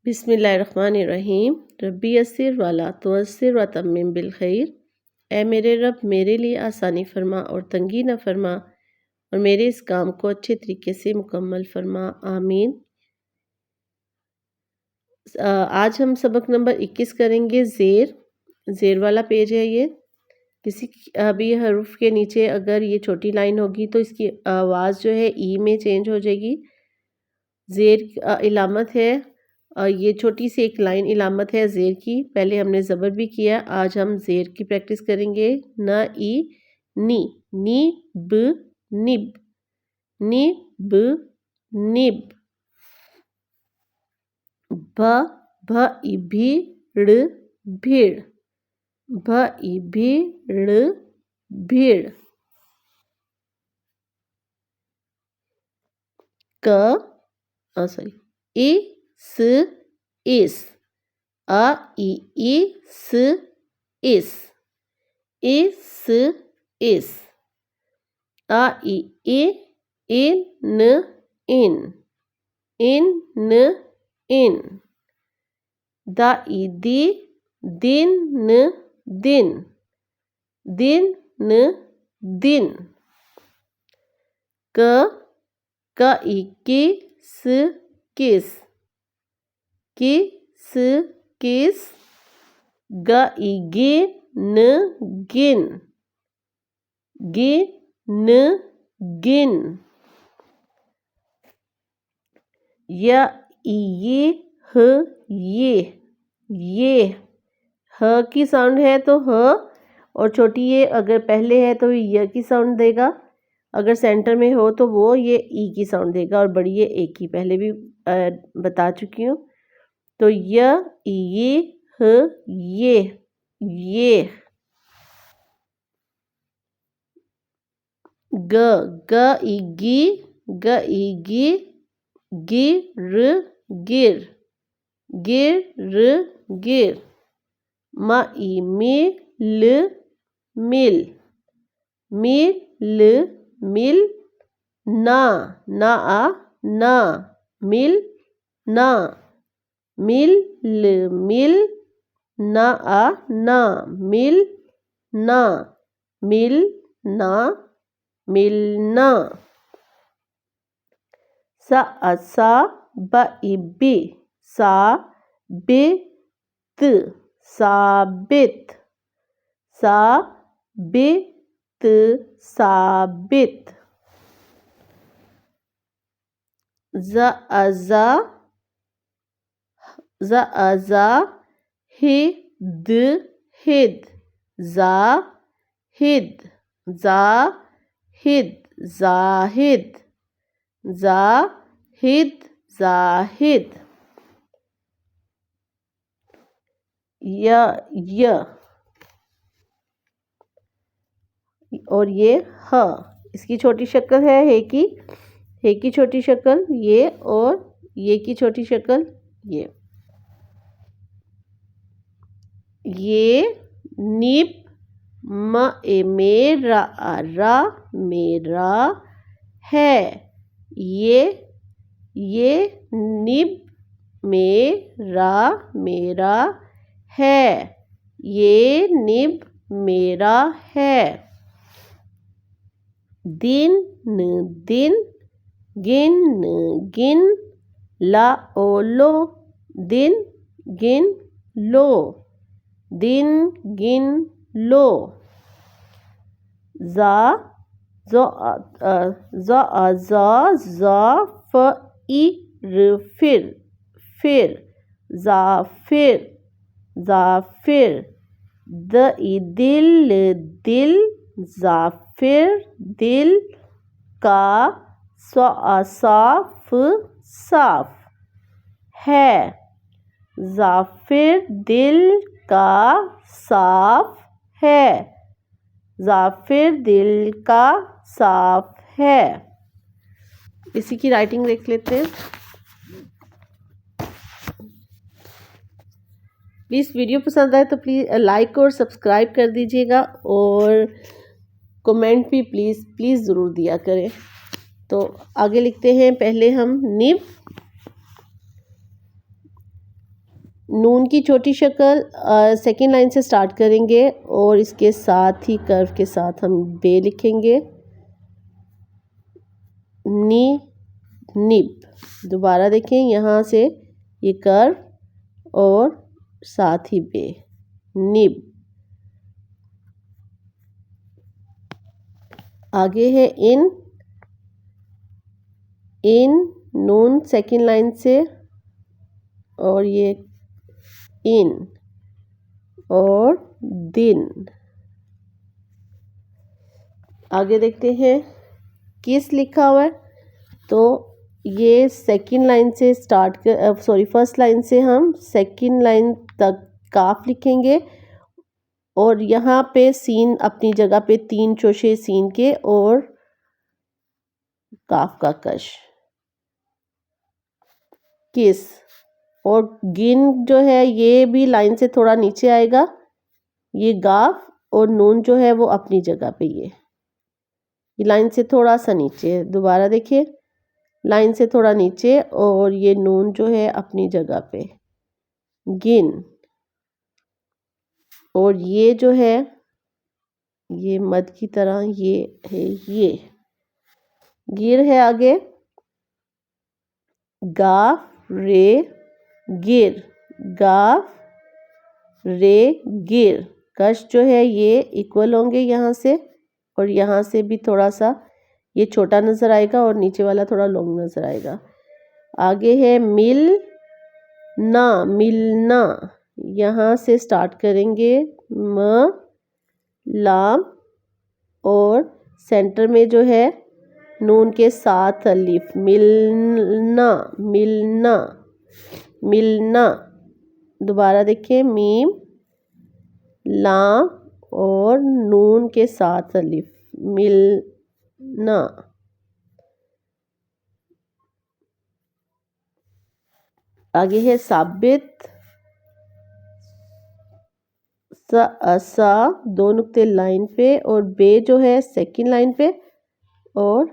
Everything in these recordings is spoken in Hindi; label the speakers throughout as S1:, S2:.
S1: बिस्मिल्लाहिर्रहमानिर्रहीम। रब्बी यस्सिर वला तुअस्सिर व तम्मिम बिल खैर। ऐ मेरे रब, मेरे लिए आसानी फरमा और तंगी न फरमा, और मेरे इस काम को अच्छे तरीके से मुकम्मल फरमा, आमीन। आज हम सबक नंबर 21 करेंगे। ज़ेर वाला पेज है ये। किसी भी हरूफ के नीचे अगर ये छोटी लाइन होगी तो इसकी आवाज़ जो है ई में चेंज हो जाएगी। ज़ेर इलामत है, ये छोटी सी एक लाइन इलामत है ज़ेर की। पहले हमने ज़बर भी किया, आज हम ज़ेर की प्रैक्टिस करेंगे। न ई नी, नी ब निब, नी ब निब। भ भ ई भी ड़ भीड़, भ ई भी ड़ भीड़। क ई स इस, आ ई स इस, इस इस। आ ई इन न इन, इन न इन। दा ई दिन न दिन, दिन न दिन। क ई किस किस, किस किस। ग ई गिन गिन, गिन गिन। य ई ये ह की साउंड है तो ह, और छोटी ये अगर पहले है तो य की साउंड देगा, अगर सेंटर में हो तो वो ये ई की साउंड देगा, और बड़ी ये ए की, पहले भी बता चुकी हूँ। तो ये ह ये। ग ई गी गिर गिर, गिर गिर। म ई मिल मिल, मिल मिल। ना आ ना, मिल ना, मिल मिल। ना आ ना, मिल ना, मिल ना, मिलना। सा ब ई बी, साबित, साबित, साबित, साबित। ज़ा हिद हिद, ज़ाहिद, ज़ाहिद, ज़ाहिद, ज़ाहिद, ज़ाहिद। य और ये ह, इसकी छोटी शक्ल है हे की छोटी शक्ल ये, और ये की छोटी शक्ल ये। निब म ए मेरा रा मेरा है, ये निब मेरा मेरा है, ये निब मेरा है। दिन दिन, गिन गिन। ला ओ लो, दिन गिन लो, दिन गिन लो। ज़ा फिर, ज़ाफिर, ज़ाफिर। द ई दिल, ज़ाफिर दिल। का साफ साफ है, ज़ाफिर दिल का साफ है, ज़ाफिर दिल का साफ है। इसी की राइटिंग देख लेते हैं। प्लीज़ वीडियो पसंद आए तो प्लीज़ लाइक और सब्सक्राइब कर दीजिएगा, और कमेंट भी प्लीज़ ज़रूर दिया करें। तो आगे लिखते हैं, पहले हम निब, नून की छोटी शक्ल सेकेंड लाइन से स्टार्ट करेंगे और इसके साथ ही कर्व के साथ हम बे लिखेंगे। नी निब, दोबारा देखें यहाँ से ये कर्व और साथ ही बे, निब। आगे है इन, इन नून सेकेंड लाइन से और ये इन और दिन। आगे देखते हैं किस लिखा हुआ है, तो ये सेकेंड लाइन से स्टार्ट कर फर्स्ट लाइन से हम सेकेंड लाइन तक काफ लिखेंगे और यहाँ पे सीन अपनी जगह पे 3 चोशे सीन के और काफ का कश, किस। और गिन जो है ये भी लाइन से थोड़ा नीचे आएगा, ये गाफ और नून जो है वो अपनी जगह पे, ये लाइन से थोड़ा सा नीचे है। दोबारा देखिए, लाइन से थोड़ा नीचे और ये नून जो है अपनी जगह पे, गिन। और ये जो है ये मद की तरह ये है, ये गिर है। आगे गाफ रे गिर, गाफ रे गिर। कश जो है ये इक्वल होंगे यहाँ से और यहाँ से भी थोड़ा सा ये छोटा नज़र आएगा और नीचे वाला थोड़ा लॉन्ग नज़र आएगा। आगे है मिल ना, मिलना, यहाँ से स्टार्ट करेंगे म लाम और सेंटर में जो है नून के साथ अलिफ, मिलना मिलना मिलना। दोबारा देखिए, मीम लाम और नून के साथ अलिफ, मिलना। आगे है साबित, सा 2 नुक्ते लाइन पे और बे जो है सेकेंड लाइन पे और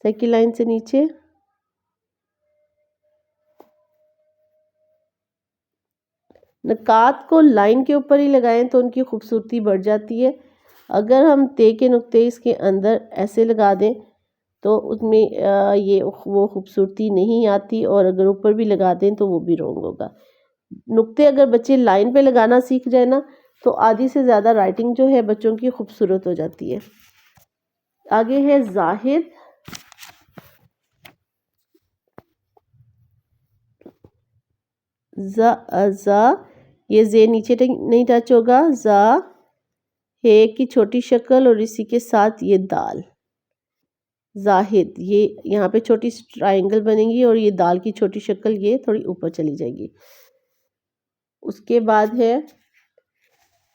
S1: सेकेंड लाइन से नीचे। नकात को लाइन के ऊपर ही लगाएं तो उनकी खूबसूरती बढ़ जाती है। अगर हम ते के नुक्ते इसके अंदर ऐसे लगा दें तो उसमें ये वो खूबसूरती नहीं आती, और अगर ऊपर भी लगा दें तो वो भी रॉन्ग होगा। नुक्ते अगर बच्चे लाइन पे लगाना सीख जाए ना तो आधी से ज़्यादा राइटिंग जो है बच्चों की खूबसूरत हो जाती है। आगे है जाहिद, ज़ा ये जे नीचे नहीं टच होगा, ज़ा है की छोटी शक्ल और इसी के साथ ये दाल, जाहिद। ये यहाँ पे छोटी ट्रायंगल बनेगी और ये दाल की छोटी शक्ल ये थोड़ी ऊपर चली जाएगी। उसके बाद है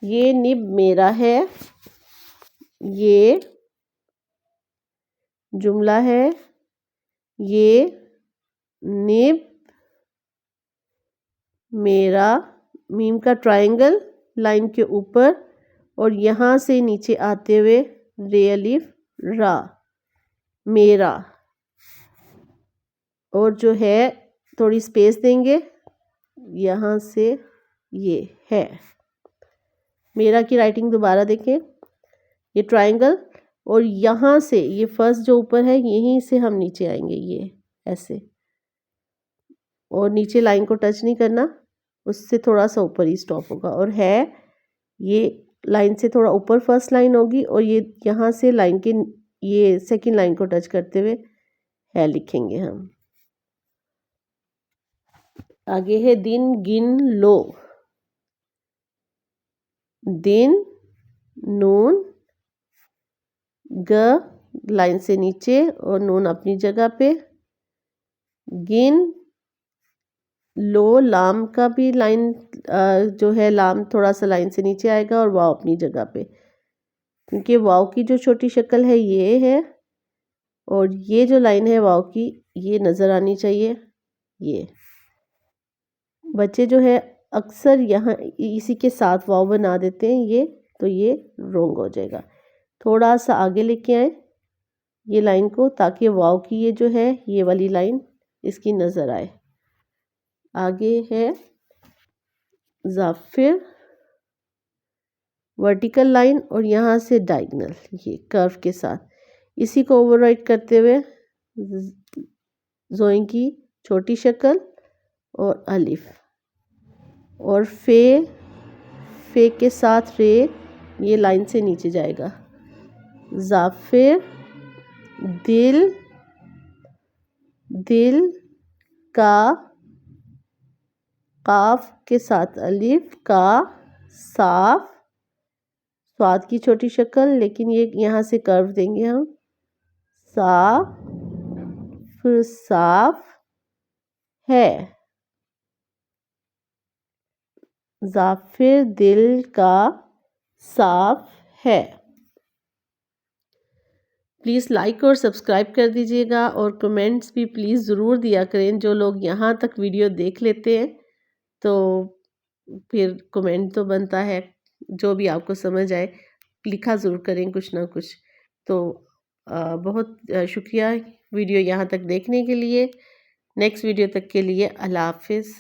S1: ये निब मेरा है, ये जुमला है, ये निब मेरा, मीम का ट्रायंगल लाइन के ऊपर और यहाँ से नीचे आते हुए रे अलिफ रा, मेरा। और जो है थोड़ी स्पेस देंगे यहाँ से, ये है मेरा की राइटिंग। दोबारा देखें, ये ट्रायंगल और यहाँ से ये फर्स्ट जो ऊपर है यहीं से हम नीचे आएंगे, ये ऐसे, और नीचे लाइन को टच नहीं करना, उससे थोड़ा सा ऊपर ही स्टॉप होगा। और है ये लाइन से थोड़ा ऊपर फर्स्ट लाइन होगी और ये यहाँ से लाइन के ये सेकंड लाइन को टच करते हुए है लिखेंगे हम। आगे है दिन गिन लो, दिन नून ग लाइन से नीचे और नून अपनी जगह पे, गिन लो लाम का भी लाइन जो है लाम थोड़ा सा लाइन से नीचे आएगा और वाव अपनी जगह पे, क्योंकि वाव की जो छोटी शक्ल है ये है और ये जो लाइन है वाव की ये नज़र आनी चाहिए। ये बच्चे जो है अक्सर यहाँ इसी के साथ वाव बना देते हैं, ये तो ये रॉन्ग हो जाएगा। थोड़ा सा आगे लेके आए ये लाइन को ताकि वाव की ये जो है ये वाली लाइन इसकी नज़र आए। आगे है ज़ाफिर, वर्टिकल लाइन और यहाँ से डायगोनल, ये कर्व के साथ। इसी को ओवरराइट करते हुए ज़ोइन की छोटी शक्ल और अलिफ, और फे के साथ रे, ये लाइन से नीचे जाएगा। ज़ाफिर, दिल का, काफ के साथ अलिफ, का, साफ, स्वाद की छोटी शक्ल, लेकिन ये यहाँ से कर्व देंगे हम, साफ, फिर साफ है। ज़ाफिर दिल का साफ है। प्लीज़ लाइक और सब्सक्राइब कर दीजिएगा, और कमेंट्स भी प्लीज़ ज़रूर दिया करें। जो लोग यहाँ तक वीडियो देख लेते हैं तो फिर कमेंट तो बनता है, जो भी आपको समझ आए लिखा ज़रूर करें कुछ ना कुछ। तो बहुत शुक्रिया वीडियो यहाँ तक देखने के लिए। नेक्स्ट वीडियो तक के लिए अल्लाह हाफ़िज़।